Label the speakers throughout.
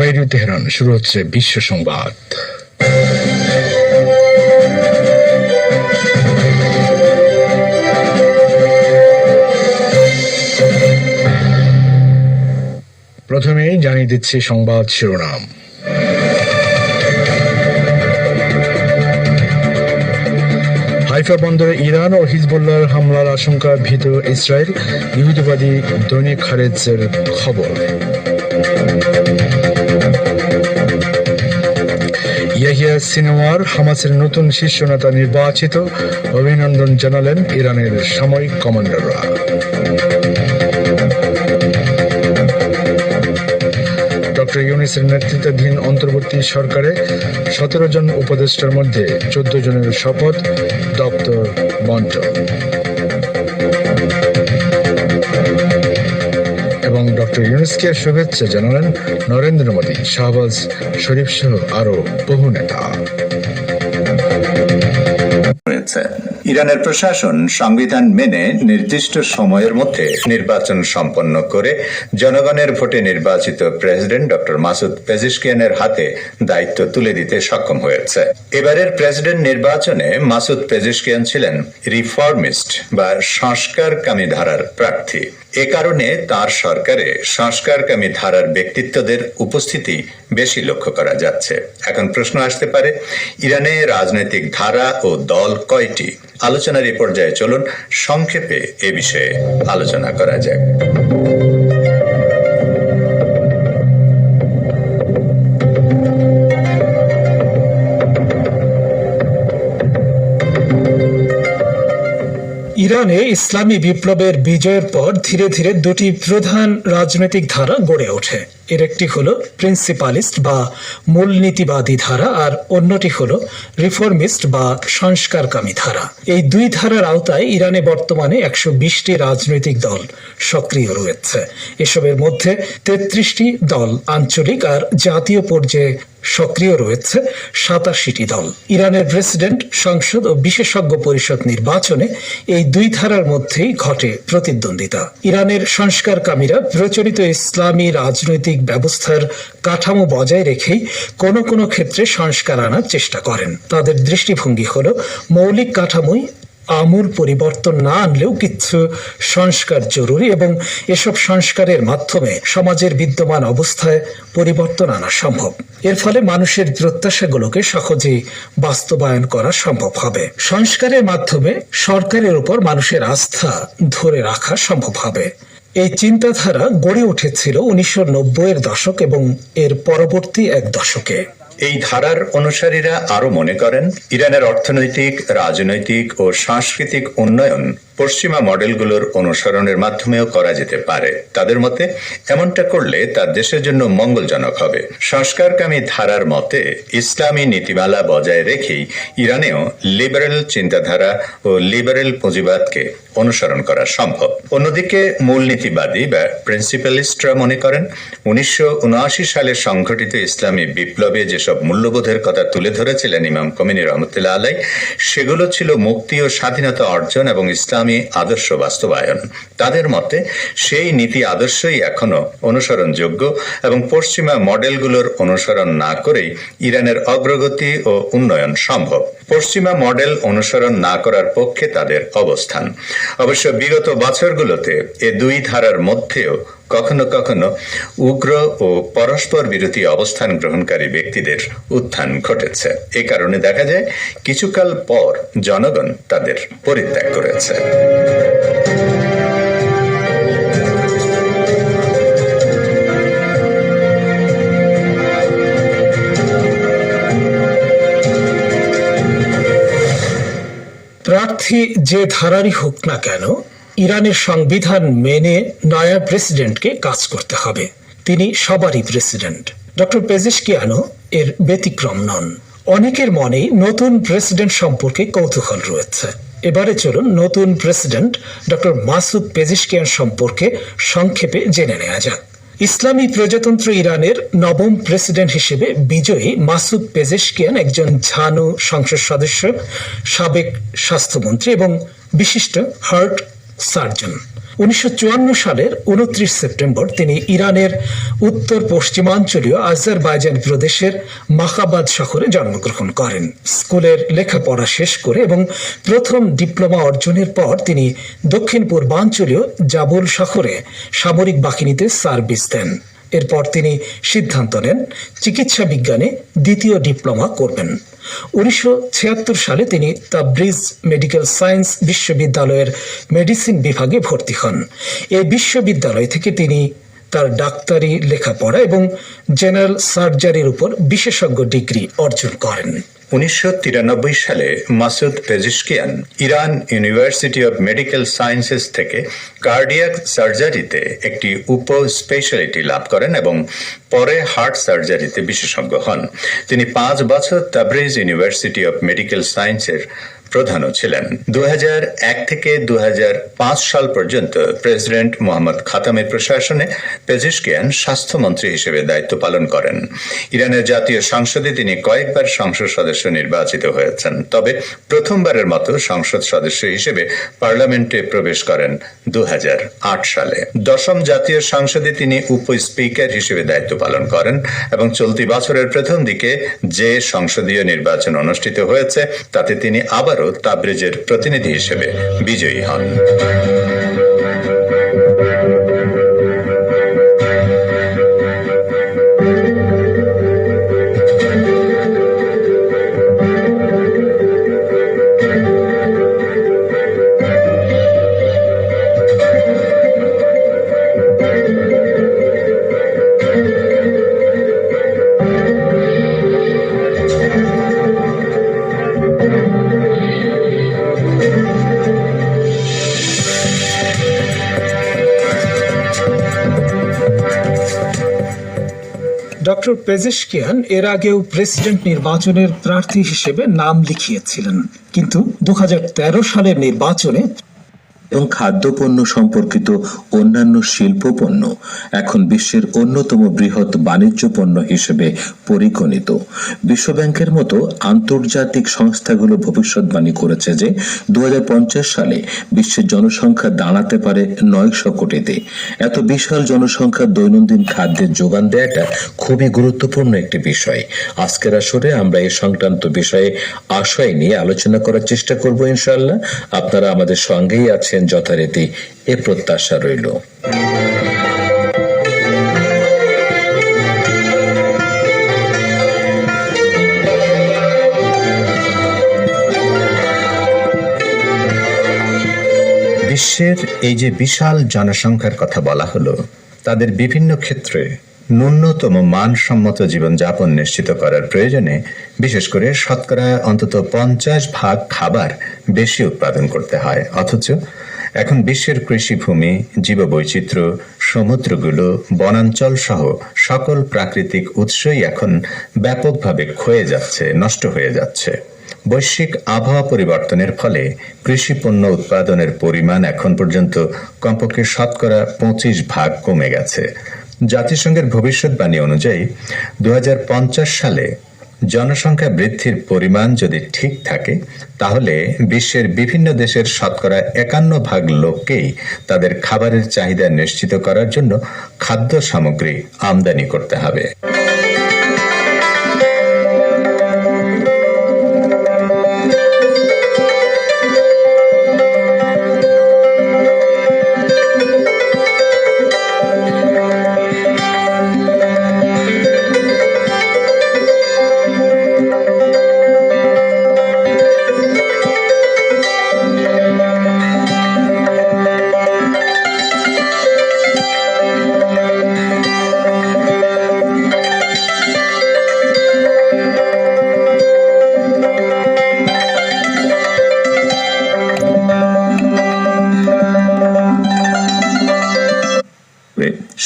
Speaker 1: Radio Tehran, শুরু হচ্ছে বিশ্ব সংবাদ। প্রথমেই জানিয়ে দিচ্ছি সংবাদ শিরোনাম। হাইফা বন্দরে ইরান ও হিজবুল্লাহর হামলার আশঙ্কা ভীত ইসরায়েল, ইহুদিবাদী দৈনিক হারেজের খবর। ইয়াহিয়া সিনওয়ার হামাসের নতুন শীর্ষ নেতা নির্বাচিত, অভিনন্দন জানালেন ইরানের সামরিক কমান্ডাররা। ডক্টর ইউনূসের নেতৃত্বাধীন অন্তর্বর্তী সরকারে 17 জন উপদেষ্টার মধ্যে 14 জনের শপথ দপ্তর বন্টন। এবং ডক্টর ইউনূসকে শুভেচ্ছা জানালেন নরেন্দ্র মোদী, শাহবাজ শরীফ সহ আরো বহু নেতা।
Speaker 2: ইরানের প্রশাসন সংবিধান মেনে নির্দিষ্ট সময়ের মধ্যে নির্বাচন সম্পন্ন করে জনগণের ভোটে নির্বাচিত প্রেসিডেন্ট ডক্টর মাসুদ পেজিশকিয়ানের হাতে দায়িত্ব তুলে দিতে সক্ষম হয়েছে। এবারের প্রেসিডেন্ট নির্বাচনে মাসুদ পেজিশকিয়ান ছিলেন রিফর্মিস্ট বা সংস্কারকামী ধারার প্রার্থী। এ কারণে তার সরকারে সংস্কারকামী ধারার ব্যক্তিত্বদের উপস্থিতি বেশি লক্ষ্য করা যাচ্ছে। এখন প্রশ্ন আসতে পারে, ইরানে রাজনৈতিক ধারা ও দল কয়টি? আলোচনার এই পর্যায়ে চলুন সংক্ষেপে এ বিষয়ে আলোচনা করা যাক।
Speaker 3: ইরানে ইসলামী বিপ্লবের বিজয়ের পর ধীরে ধীরে দুটি প্রধান রাজনৈতিক ধারা গড়ে ওঠে। এর একটি হলো প্রিন্সিপালিস্ট বা মূলনীতিবাদী ধারা, আর অন্যটি হলো রিফর্মিস্ট বা সংস্কারকামী ধারা। এই দুই ধারার আওতায় ইরানে বর্তমানে 120টি রাজনৈতিক দল সক্রিয় রয়েছে। এসবের মধ্যে 33টি দল আঞ্চলিক আর জাতীয় পর্যায়ে সক্রিয় রয়েছে 87টি দল। ইরানের প্রেসিডেন্ট, সংসদ ও বিশেষজ্ঞ পরিষদ নির্বাচনে এই দুই ধারার মধ্যেই ঘটে প্রতিদ্বন্দ্বিতা। ইরানের সংস্কারকামীরা প্রচলিত ইসলামী রাজনৈতিক ব্যবস্থার কাঠামো বজায় রেখেই কোনো কোনো ক্ষেত্রে সংস্কার আনার চেষ্টা করেন। তাদের দৃষ্টিভঙ্গি হলো মৌলিক কাঠামোই আমূল পরিবর্তন না আনলেও কিছু সংস্কার জরুরি এবং এসব সংস্কারের মাধ্যমে সমাজের বিদ্যমান অবস্থায় পরিবর্তন আনা সম্ভব। এর ফলে মানুষের প্রত্যাশাগুলোকে সহজেই বাস্তবায়ন করা সম্ভব হবে। সংস্কারের মাধ্যমে সরকারের উপর মানুষের আস্থা ধরে রাখা সম্ভব হবে। এই চিন্তাধারা গড়ে উঠেছিল 1990-এর দশক এবং এর পরবর্তী এক দশকে।
Speaker 2: এই ধারার অনুসারীরা আরো মনে করেন, ইরানের অর্থনৈতিক, রাজনৈতিক ও সাংস্কৃতিক উন্নয়ন পশ্চিমা মডেলগুলোর অনুসরণের মাধ্যমেও করা যেতে পারে। তাদের মতে এমনটা করলে তার দেশের জন্য মঙ্গলজনক হবে। সংস্কারকামী ধারার মতে ইসলামী নীতিমালা বজায় রেখেই ইরানেও লিবারেল চিন্তাধারা ও লিবারেল পুঁজিবাদকে অনুসরণ করা সম্ভব। অন্যদিকে মূলনীতিবাদী বা প্রিন্সিপালিস্টরা মনে করেন, 1979 সালে সংঘটিত ইসলামী বিপ্লবে যেসব মূল্যবোধের কথা তুলে ধরেছিলেন ইমাম খোমেনি রহমতুল্লাহ আলাই, সেগুলো ছিল মুক্তি ও স্বাধীনতা অর্জন এবং ইসলামী আদর্শ বাস্তবায়ন। তাদের মতে সেই নীতি আদর্শই এখনো অনুসরণযোগ্য এবং পশ্চিমা মডেলগুলোর অনুসরণ না করেই ইরানের অগ্রগতি ও উন্নয়ন সম্ভব। পশ্চিমা মডেল অনুসরণ না করার পক্ষে তাদের অবস্থান। অবশ্য বিগত বছরগুলোতে এ দুই ধারার মধ্যেও কখনো কখনো উগ্র ও পরস্পর বিরোধী অবস্থান গ্রহণকারী ব্যক্তিদের উত্থান ঘটেছে। এ কারণে দেখা যায় কিছুকাল পর জনগণ তাদের পরিত্যাগ করেছে।
Speaker 3: প্রার্থী যে ধারারই হোক না কেন, ইরানের সংবিধান মেনে নয়া প্রেসিডেন্টকে কাজ করতে হবে। তিনি সবারই প্রেসিডেন্ট। ডক্টর পেজিশকিয়ানও এর ব্যতিক্রম নন। অনেকের মনে নতুন প্রেসিডেন্ট সম্পর্কে কৌতূহল রয়েছে। এবারে চলুন নতুন প্রেসিডেন্ট ডক্টর মাসুদ পেজিশকিয়ান সম্পর্কে সংক্ষেপে জেনে নেওয়া যাক। ইসলামী প্রজাতন্ত্র ইরানের নবম প্রেসিডেন্ট হিসেবে বিজয়ী মাসুদ পেজেশকিয়ান একজন ঝানু সংসদ সদস্য, সাবেক স্বাস্থ্যমন্ত্রী এবং বিশিষ্ট হার্ট সার্জন। 1954 সালের 29 সেপ্টেম্বর তিনি ইরানের উত্তর পশ্চিমাঞ্চলীয় আজারবাইজান প্রদেশের মাকাবাদ শহরে জন্মগ্রহণ করেন। স্কুলের লেখাপড়া শেষ করে এবং প্রথম ডিপ্লোমা অর্জনের পর তিনি দক্ষিণ পূর্বাঞ্চলীয় জাবুল শহরে সামরিক বাহিনীতে সার্ভিস দেন। এরপর তিনি সিদ্ধান্ত নেন চিকিৎসা বিজ্ঞানে দ্বিতীয় ডিপ্লোমা করবেন। 1976 সালে তিনি তাবরিজ মেডিকেল সায়েন্স বিশ্ববিদ্যালয়ের মেডিসিন বিভাগে ভর্তি হন। এই বিশ্ববিদ্যালয় থেকে তিনি তার ডাক্তারি লেখাপড়া এবং জেনারেল সার্জারির উপর বিশেষজ্ঞ ডিগ্রি অর্জন করেন।
Speaker 2: 1993 সালে Masud Pezeshkian Iran university of medical sciences থেকে কার্ডিয়াক সার্জারিতে একটি উপ স্পেশালিটি লাভ করেন এবং পরে হার্ট সার্জারিতে বিশেষজ্ঞ হন। তিনি 5 বছর তাবরিজ ইউনিভার্সিটি অব মেডিকেল সায়েন্সের প্রধানও ছিলেন। 2001 থেকে 2005 সাল পর্যন্ত প্রেসিডেন্ট মোহাম্মদ খাতামের প্রশাসনে পেজিশকিয়ান স্বাস্থ্যমন্ত্রী হিসেবে দায়িত্ব পালন করেন। ইরানের জাতীয় সংসদে তিনি কয়েকবার সংসদ সদস্য নির্বাচিত হয়েছেন, তবে প্রথমবারের মতো সংসদ সদস্য হিসেবে পার্লামেন্টে প্রবেশ করেন 2008 সালে। 10ম জাতীয় সংসদে তিনি উপ স্পিকার হিসেবে দায়িত্ব পালন করেন এবং চলতি বছরের প্রথম দিকে যে সংসদীয় নির্বাচন অনুষ্ঠিত হয়েছে তাতে তিনি আবারও তাবরিজের প্রতিনিধি হিসেবে বিজয়ী হন।
Speaker 3: ডক্টর পেজেশকিয়ান এর আগেও প্রেসিডেন্ট নির্বাচনের প্রার্থী হিসেবে নাম লিখিয়েছিলেন, কিন্তু 2013 সালের নির্বাচনে
Speaker 4: এবং খাদ্যপণ্য সম্পর্কিত অন্যান্য শিল্প পণ্য এখন বিশ্বের অন্যতম বৃহৎ বাণিজ্য পণ্য হিসেবে পরিগণিত। বিশ্বব্যাংকের মতো আন্তর্জাতিক সংস্থাগুলো ভবিষ্যৎবাণী করেছে যে 2050 সালে বিশ্বের জনসংখ্যা দাঁড়াতে পারে 900 কোটিতে। এত বিশাল জনসংখ্যার দৈনন্দিন খাদ্যের যোগান দেওয়াটা খুবই গুরুত্বপূর্ণ একটি বিষয়। আজকের আসরে আমরা এই সংক্রান্ত বিষয়ে আশয় নিয়ে আলোচনা করার চেষ্টা করব ইনশাআল্লাহ। আপনারা আমাদের সঙ্গেই আছেন যথারীতি, এ প্রত্যাশা রইল।
Speaker 2: বিশ্বের এই যে বিশাল জনসংখ্যার কথা বলা হলো, তাদের বিভিন্ন ক্ষেত্রে ন্যূনতম মানসম্মত জীবনযাপন নিশ্চিত করার প্রয়োজনে বিশেষ করে শতকরা অন্তত 50% খাবার বেশি উৎপাদন করতে হয়। অথচ এখন বিশ্বের কৃষিভূমি, জীববৈচিত্র্য, সমুদ্রগুলো, বনাঞ্চল সহ সকল প্রাকৃতিক উৎসই এখন ব্যাপকভাবে ক্ষয়ে যাচ্ছে, নষ্ট হয়ে যাচ্ছে। বৈশ্বিক আবহাওয়া পরিবর্তনের ফলে কৃষি পণ্য উৎপাদনের পরিমাণ এখন পর্যন্ত কমপক্ষে শতকরা 25% কমে গেছে। জাতিসংঘের ভবিষ্যৎবাণী অনুযায়ী 2050 সালে জনসংখ্যা বৃদ্ধির পরিমাণ যদি ঠিক থাকে, তাহলে বিশ্বের বিভিন্ন দেশের শতকরা 51% লোককেই তাদের খাবারের চাহিদা নিশ্চিত করার জন্য খাদ্য সামগ্রী আমদানি করতে হবে।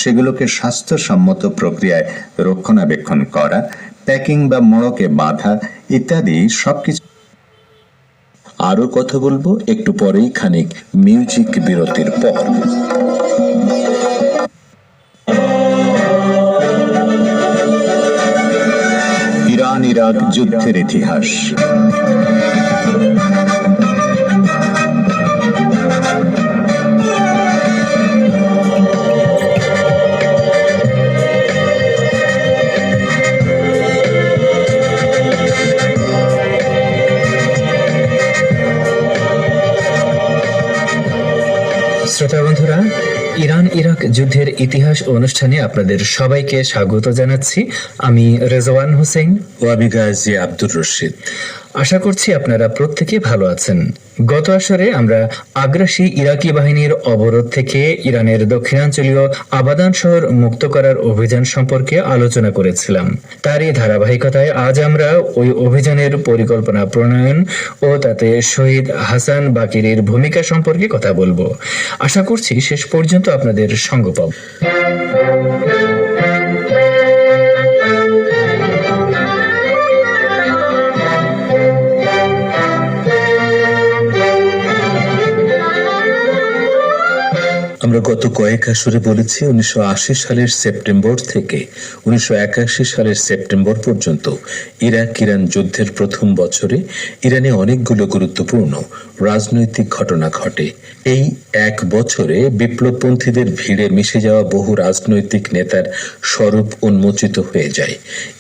Speaker 2: সেগুলোকে স্বাস্থ্যসম্মত প্রক্রিয়ায় রক্ষণাবেক্ষণ করা, প্যাকিং বা মোড়কে বাঁধা ইত্যাদি সবকিছু।
Speaker 4: আরো কথা বলবো একটু পরেই, খানিক মিউজিক বিরতির পর।
Speaker 2: ইরান ইরাক যুদ্ধের ইতিহাস।
Speaker 5: শ্রোতা বন্ধুরা, ইরান ইরাক যুদ্ধের ইতিহাস অনুষ্ঠানে আপনাদের সবাইকে স্বাগত জানাচ্ছি। আমি রেজওয়ান হোসেন
Speaker 4: ও আমি গাজী আব্দুর রশিদ।
Speaker 5: আশা করছি আপনারা প্রত্যেকে ভালো আছেন। গত আসরে আমরা আগ্রাসী ইরাকি বাহিনীর অবরোধ থেকে ইরানের দক্ষিণাঞ্চলীয় আবাদান শহর মুক্ত করার অভিযান সম্পর্কে আলোচনা করেছিলাম। তারই ধারাবাহিকতায় আজ আমরা ওই অভিযানের পরিকল্পনা প্রণয়ন ও তাতে শহীদ হাসান বাকিরের ভূমিকা সম্পর্কে কথা বলবো। আশা করছি শেষ পর্যন্ত আপনাদের সঙ্গ পাব।
Speaker 4: আমরা গত কয়েক আসরে বলেছি 1980 সালের সেপ্টেম্বর থেকে 1981 সালের সেপ্টেম্বর পর্যন্ত ইরাক ইরান যুদ্ধের প্রথম বছরে ইরানে অনেকগুলো গুরুত্বপূর্ণ রাজনৈতিক ঘটনা ঘটে। এই এক বছরে বিপ্লবপন্থীদের ভিড়ে মিশে যাওয়া বহু রাজনৈতিক নেতার স্বরূপ উন্মোচিত হয়ে যায়।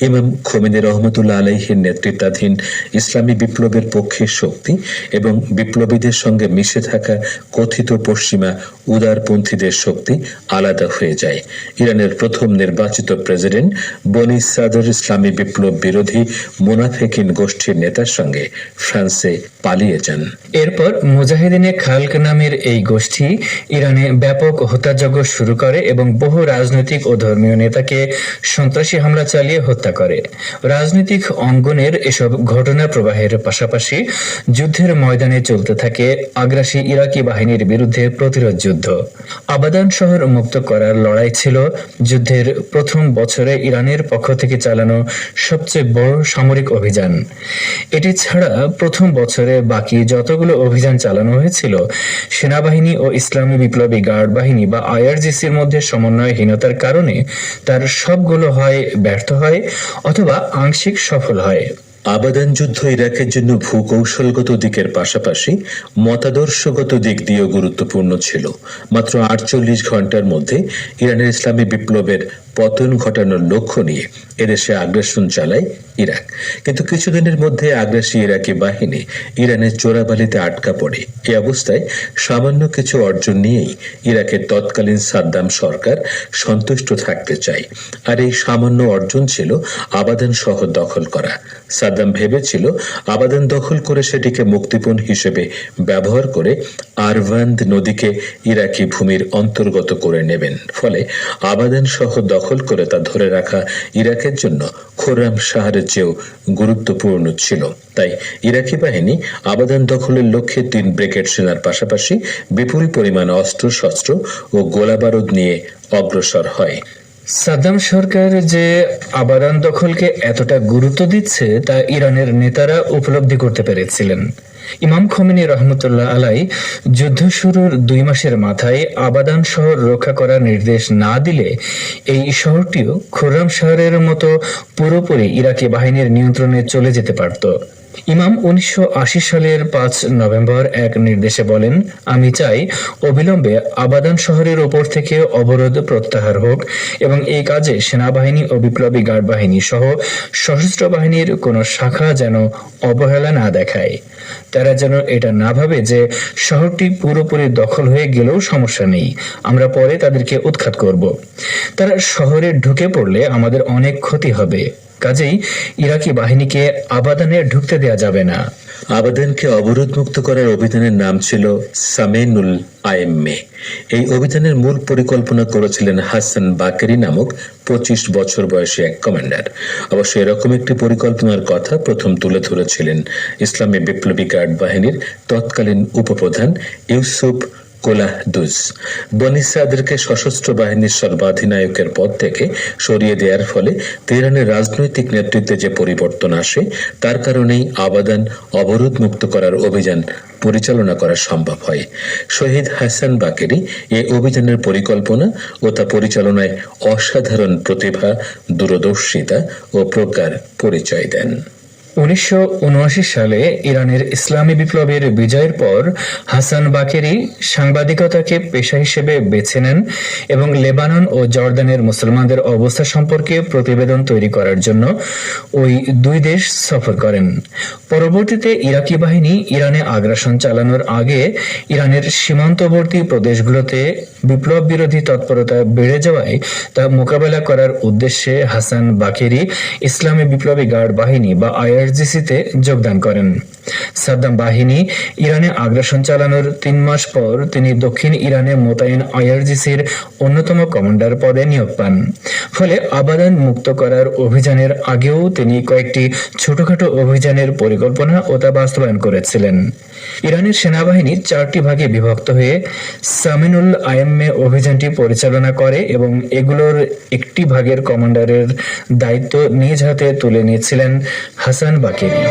Speaker 4: ইমাম খোমেনি রহমতুল্লাহ আলাইহির নেতৃত্বাধীন ইসলামী বিপ্লবের পক্ষের শক্তি এবং বিপ্লবীদের সঙ্গে মিশে থাকা কথিত পশ্চিমা উদারপন্থীদের শক্তি আলাদা হয়ে যায়। ইরানের প্রথম নির্বাচিত প্রেসিডেন্ট বনি সাদর ইসলামী বিপ্লব বিরোধী মুনাফিকিন গোষ্ঠীর নেতার সঙ্গে ফ্রান্সে পালিয়ে যান।
Speaker 5: এরপর মুজাহিদিনে খালক নামের এই গোষ্ঠী ইরানে ব্যাপক হত্যাযজ্ঞ শুরু করে এবং বহু রাজনৈতিক ও ধর্মীয় নেতাকে সন্ত্রাসী হামলা চালিয়ে হত্যা করে। রাজনৈতিক অঙ্গনের এসব ঘটনা প্রবাহের পাশাপাশি যুদ্ধের ময়দানে চলতে থাকে আগ্রাসী ইরাকি বাহিনীর বিরুদ্ধে প্রতিরোধ যুদ্ধ। আবাদান শহর মুক্ত করার লড়াই ছিল যুদ্ধের প্রথম বছরে ইরানের পক্ষ থেকে চালানো সবচেয়ে বড় সামরিক অভিযান। এটি ছাড়া প্রথম বছরে বাকি যতগুলো অভিযান চালানো হয়েছিল সেনাবাহিনী ও ইসলামী বিপ্লবী গার্ড বাহিনী বা আইআরজিসির মধ্যে সমন্বয়হীনতার কারণে তার সবগুলো হয় ব্যর্থ হয় অথবা আংশিক সফল হয়।
Speaker 4: আবাদান যুদ্ধ ইরাকের জন্য ভূকৌশলগত দিকের পাশাপাশি মতাদর্শগত দিক দিয়েও গুরুত্বপূর্ণ ছিল। মাত্র 48 ঘন্টার মধ্যে ইরানের ইসলামী বিপ্লবের পতন ঘটানোর লক্ষ্য নিয়ে এদেশে আগ্রাসন চালায় ইরাক। কিন্তু কিছুদিনের মধ্যে আগ্রাসী ইরাকি বাহিনী ইরানের চোরাবালিতে আটকা পড়ে। এই অবস্থায় সামান্য কিছু অর্জন নিয়েই ইরাকের তৎকালীন সাদ্দাম সরকার সন্তুষ্ট থাকতে চায়। আর এই সামান্য অর্জন ছিল আবাদান শহর দখল করা। সাদ্দাম ভেবেছিল আবাদান দখল করে সেটিকে মুক্তিপণ হিসেবে ব্যবহার করে আরভান্দ নদীকে ইরাকি ভূমির অন্তর্গত করে নেবেন। ফলে আবাদান শহর দখল করে তা ধরে রাখা ইরাকের জন্য খোরাম শাহরের চেয়েও গুরুত্বপূর্ণ ছিল। তাই ইরাকি বাহিনী আবাদান দখলের লক্ষ্যে 3 ব্রিগেড সেনার পাশাপাশি বিপুল পরিমাণ অস্ত্রশস্ত্র ও গোলাবারুদ নিয়ে অগ্রসর হয়।
Speaker 5: সাদ্দাম সরকার যে আবাদান দখলকে এতটা গুরুত্ব দিচ্ছে তা ইরানের নেতারা উপলব্ধি করতে পেরেছিলেন। ইমাম খোমেনি রহমতুল্লাহ আলাই যুদ্ধ শুরুর 2 মাসের মাথায় আবাদান শহর রক্ষা করার নির্দেশ না দিলে এই শহরটিও খুররাম শহরের মতো পুরোপুরি ইরাকি বাহিনীর নিয়ন্ত্রণে চলে যেতে পারত। ইমাম 1980 সালের 5 নভেম্বর এক নির্দেশে বলেন, আমি চাই অবিলম্বে আবাদান শহরের ওপর থেকে অবরোধ প্রত্যাহার হোক এবং এই কাজে সেনাবাহিনী ও বিপ্লবী গার্ড বাহিনী সহ সশস্ত্র বাহিনীর কোনো শাখা যেন অবহেলা না দেখায়। তারা যেন এটা না ভাবে যে শহরটি পুরোপুরি দখল হয়ে গেলেও সমস্যা নেই, আমরা পরে তাদেরকে উৎখাত করব। তারা শহরে ঢুকে পড়লে আমাদের অনেক ক্ষতি হবে, কাজেই ইরাকি বাহিনীকে আবাদানে ঢুকতে দেয়া যাবে না।
Speaker 4: আবাদানকে অবরোধ মুক্ত করার অভিযানের নাম ছিল সামেনুল আইম্মে। এই অভিযানের মূল পরিকল্পনা করেছিলেন হাসান বাকেরি নামক 25 বছর বয়সী এক কমান্ডার। অবশ্য এরকম একটি পরিকল্পনার কথা প্রথম তুলে ধরেছিলেন ইসলামী বিপ্লবী গার্ড বাহিনীর তৎকালীন উপপ্রধান ইউসুফ কোলাহদুজ। বনি সাদরকে সশস্ত্র বাহিনীর সর্বাধিনায়কের পদ থেকে সরিয়ে দেওয়ার ফলে তেহরানের রাজনৈতিক নেতৃত্বে যে পরিবর্তন আসে তার কারণেই আবাদান অবরোধ মুক্ত করার অভিযান পরিচালনা করা সম্ভব হয়। শহীদ হাসান বাকেরি এই অভিযানের পরিকল্পনা ও তা পরিচালনায় অসাধারণ প্রতিভা, দূরদর্শিতা ও প্রজ্ঞার পরিচয় দেন।
Speaker 5: 1979 সালে ইরানের ইসলামী বিপ্লবের বিজয়ের পর হাসান বাকেরি সাংবাদিকতাকে পেশা হিসেবে বেছে নেন এবং লেবানন ও জর্দানের মুসলমানদের অবস্থা সম্পর্কে প্রতিবেদন তৈরি করার জন্য ওই দুই দেশ সফর করেন। পরবর্তীতে ইরাকি বাহিনী ইরানে আগ্রাসন চালানোর আগে ইরানের সীমান্তবর্তী প্রদেশগুলোতে বিপ্লব বিরোধী তৎপরতা বেড়ে যাওয়ায় তা মোকাবেলা করার উদ্দেশ্যে হাসান বাকেরি ইসলামী বিপ্লবী গার্ড বাহিনী বা আইআরজিসিতে যোগদান করেন। সাদ্দাম বাহিনী ইরানে আগ্রাসন চালানোর 3 মাস পর তিনি দক্ষিণ ইরানে মোতায়েন আইআরজিসির অন্যতম কমান্ডার পদে নিয়োগ পান। ফলে আবাদান মুক্ত করার অভিযানের আগেও তিনি কয়েকটি ছোটখাটো অভিযানের পরিকল্পনা ও তা বাস্তবায়ন করেছিলেন। ইরানের সেনাবাহিনী 4টি ভাগে বিভক্ত হয়ে সামিনুল আইএমএ অভিযানটি পরিচালনা করে এবং এগুলোর একটি ভাগের কমান্ডারের দায়িত্ব নিজ হাতে তুলে নিয়েছিলেন হাসান বাকেরি।